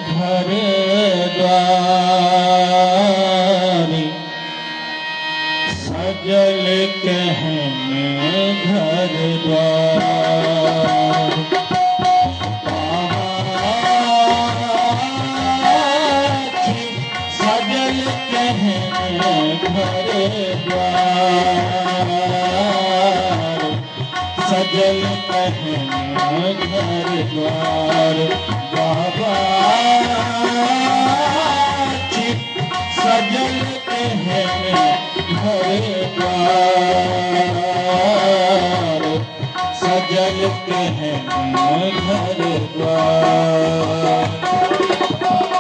घर द्वार सजल कहने घर द्वार सजल कहने घर द्वार सजल कहने घर द्वार बाबा सजल कहने घर द्वार सजल कहने घर द्वार